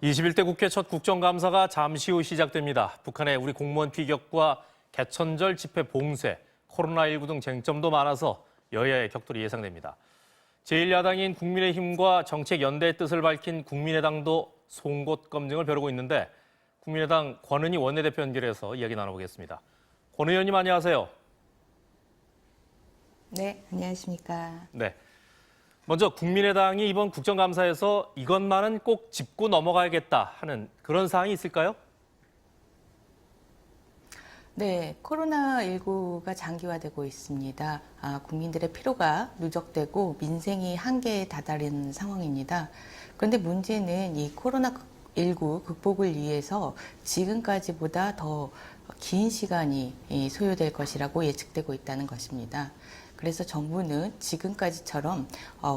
21대 국회 첫 국정감사가 잠시 후 시작됩니다. 북한의 우리 공무원 피격과 개천절 집회 봉쇄, 코로나19 등 쟁점도 많아서 여야의 격돌이 예상됩니다. 제1야당인 국민의힘과 정책연대의 뜻을 밝힌 국민의당도 송곳 검증을 벼르고 있는데 국민의당 권은희 원내대표 연결해서 이야기 나눠보겠습니다. 권 의원님 안녕하세요. 네, 안녕하십니까. 네. 먼저 국민의당이 이번 국정감사에서 이것만은 꼭 짚고 넘어가야겠다 하는 그런 사항이 있을까요? 네, 코로나19가 장기화되고 있습니다. 국민들의 피로가 누적되고 민생이 한계에 다다른 상황입니다. 그런데 문제는 이 코로나19 극복을 위해서 지금까지보다 더 긴 시간이 소요될 것이라고 예측되고 있다는 것입니다. 그래서 정부는 지금까지처럼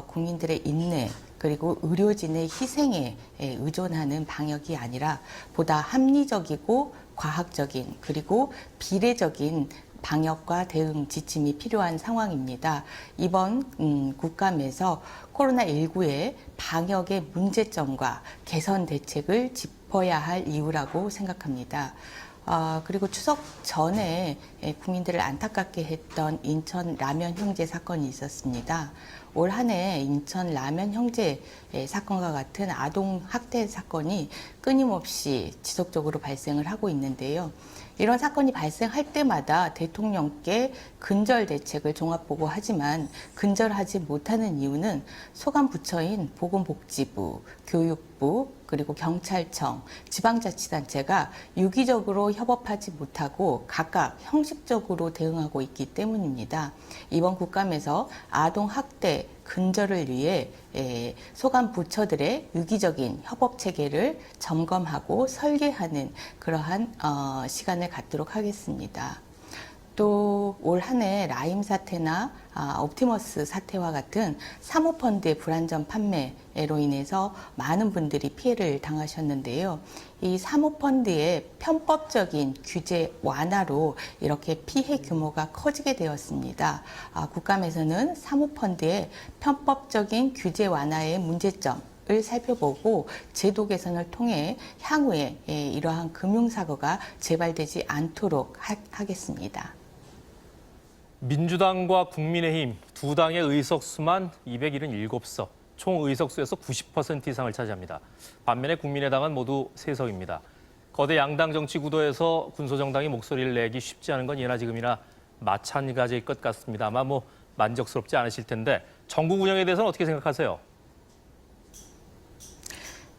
국민들의 인내 그리고 의료진의 희생에 의존하는 방역이 아니라 보다 합리적이고 과학적인 그리고 비례적인 방역과 대응 지침이 필요한 상황입니다. 이번 국감에서 코로나19의 방역의 문제점과 개선 대책을 짚어야 할 이유라고 생각합니다. 그리고 추석 전에 국민들을 안타깝게 했던 인천 라면 형제 사건이 있었습니다. 올 한 해 인천 라면 형제 사건과 같은 아동 학대 사건이 끊임없이 지속적으로 발생을 하고 있는데요. 이런 사건이 발생할 때마다 대통령께 근절 대책을 종합보고하지만 근절하지 못하는 이유는 소관 부처인 보건복지부, 교육부, 그리고 경찰청, 지방자치단체가 유기적으로 협업하지 못하고 각각 형식적으로 대응하고 있기 때문입니다. 이번 국감에서 아동 학대 근절을 위해 소관 부처들의 유기적인 협업 체계를 점검하고 설계하는 그러한 시간을 갖도록 하겠습니다. 또 올 한 해 라임 사태나 옵티머스 사태와 같은 사모펀드의 불안전 판매로 인해서 많은 분들이 피해를 당하셨는데요. 이 사모펀드의 편법적인 규제 완화로 이렇게 피해 규모가 커지게 되었습니다. 국감에서는 사모펀드의 편법적인 규제 완화의 문제점 을 살펴보고 제도 개선을 통해 향후에 이러한 금융사고가 재발되지 않도록 하겠습니다. 민주당과 국민의힘 두 당의 의석수만 277석, 총 의석수에서 90% 이상을 차지합니다. 반면에 국민의당은 모두 3석입니다. 거대 양당 정치 구도에서 군소정당이 목소리를 내기 쉽지 않은 건 예나 지금이나 마찬가지일 것 같습니다. 아마 만족스럽지 않으실 텐데 전국 운영에 대해서는 어떻게 생각하세요?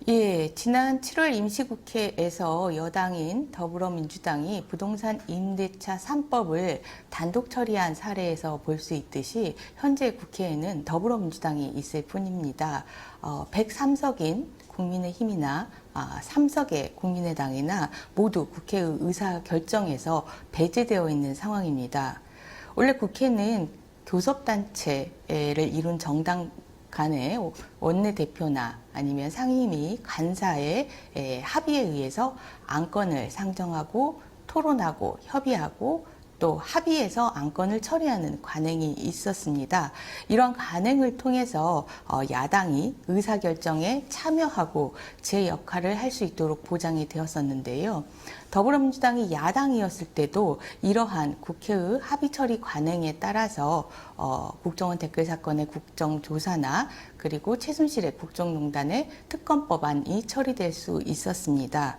예, 지난 7월 임시국회에서 여당인 더불어민주당이 부동산 임대차 3법을 단독 처리한 사례에서 볼 수 있듯이 현재 국회에는 더불어민주당이 있을 뿐입니다. 103석인 국민의힘이나 3석의 국민의당이나 모두 국회의 의사결정에서 배제되어 있는 상황입니다. 원래 국회는 교섭단체를 이룬 정당 간의 원내대표나 아니면 상임위 간사의 합의에 의해서 안건을 상정하고 토론하고 협의하고 또 합의해서 안건을 처리하는 관행이 있었습니다. 이런 관행을 통해서 야당이 의사결정에 참여하고 제 역할을 할 수 있도록 보장이 되었었는데요. 더불어민주당이 야당이었을 때도 이러한 국회의 합의 처리 관행에 따라서 국정원 댓글 사건의 국정조사나 그리고 최순실의 국정농단의 특검법안이 처리될 수 있었습니다.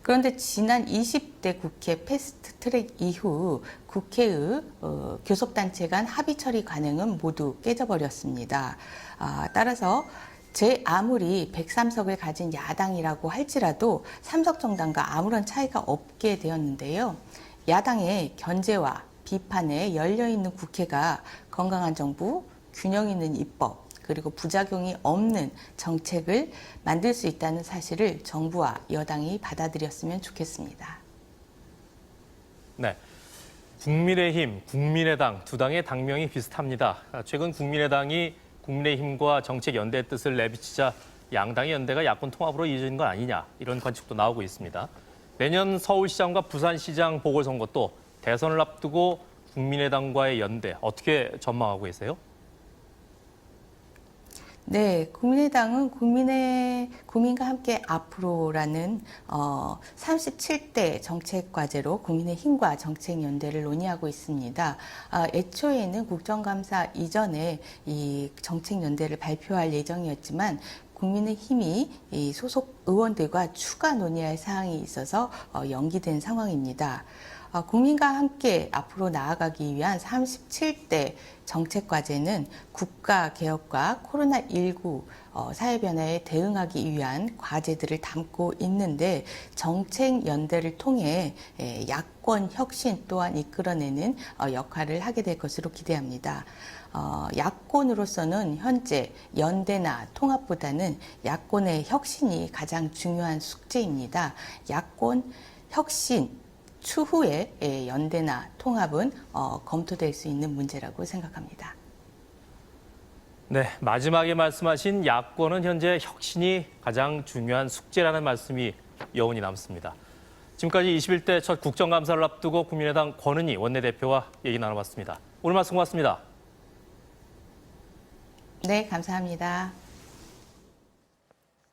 그런데 지난 20대 국회 패스트트랙 이후 국회의 교섭단체 간 합의 처리 관행은 모두 깨져버렸습니다. 따라서 아무리 103석을 가진 야당이라고 할지라도 3석 정당과 아무런 차이가 없게 되었는데요. 야당의 견제와 비판에 열려있는 국회가 건강한 정부, 균형 있는 입법, 그리고 부작용이 없는 정책을 만들 수 있다는 사실을 정부와 여당이 받아들였으면 좋겠습니다. 네, 국민의힘, 국민의당 두 당의 당명이 비슷합니다. 최근 국민의당이 국민의힘과 정책연대의 뜻을 내비치자 양당의 연대가 야권 통합으로 이어진 건 아니냐 이런 관측도 나오고 있습니다. 내년 서울시장과 부산시장 보궐선거 또 대선을 앞두고 국민의당과의 연대 어떻게 전망하고 계세요? 네, 국민의당은 국민과 함께 앞으로라는 37대 정책 과제로 국민의힘과 정책연대를 논의하고 있습니다. 애초에는 국정감사 이전에 이 정책연대를 발표할 예정이었지만 국민의힘이 이 소속 의원들과 추가 논의할 사항이 있어서 연기된 상황입니다. 국민과 함께 앞으로 나아가기 위한 37대 정책과제는 국가개혁과 코로나19 사회변화에 대응하기 위한 과제들을 담고 있는데 정책연대를 통해 야권 혁신 또한 이끌어내는 역할을 하게 될 것으로 기대합니다. 야권으로서는 현재 연대나 통합보다는 야권의 혁신이 가장 중요한 숙제입니다. 야권 혁신 추후에 연대나 통합은 검토될 수 있는 문제라고 생각합니다. 네, 마지막에 말씀하신 야권은 현재 혁신이 가장 중요한 숙제라는 말씀이 여운이 남습니다. 지금까지 21대 첫 국정감사를 앞두고 국민의당 권은희 원내대표와 얘기 나눠봤습니다. 오늘 말씀 고맙습니다. 네, 감사합니다.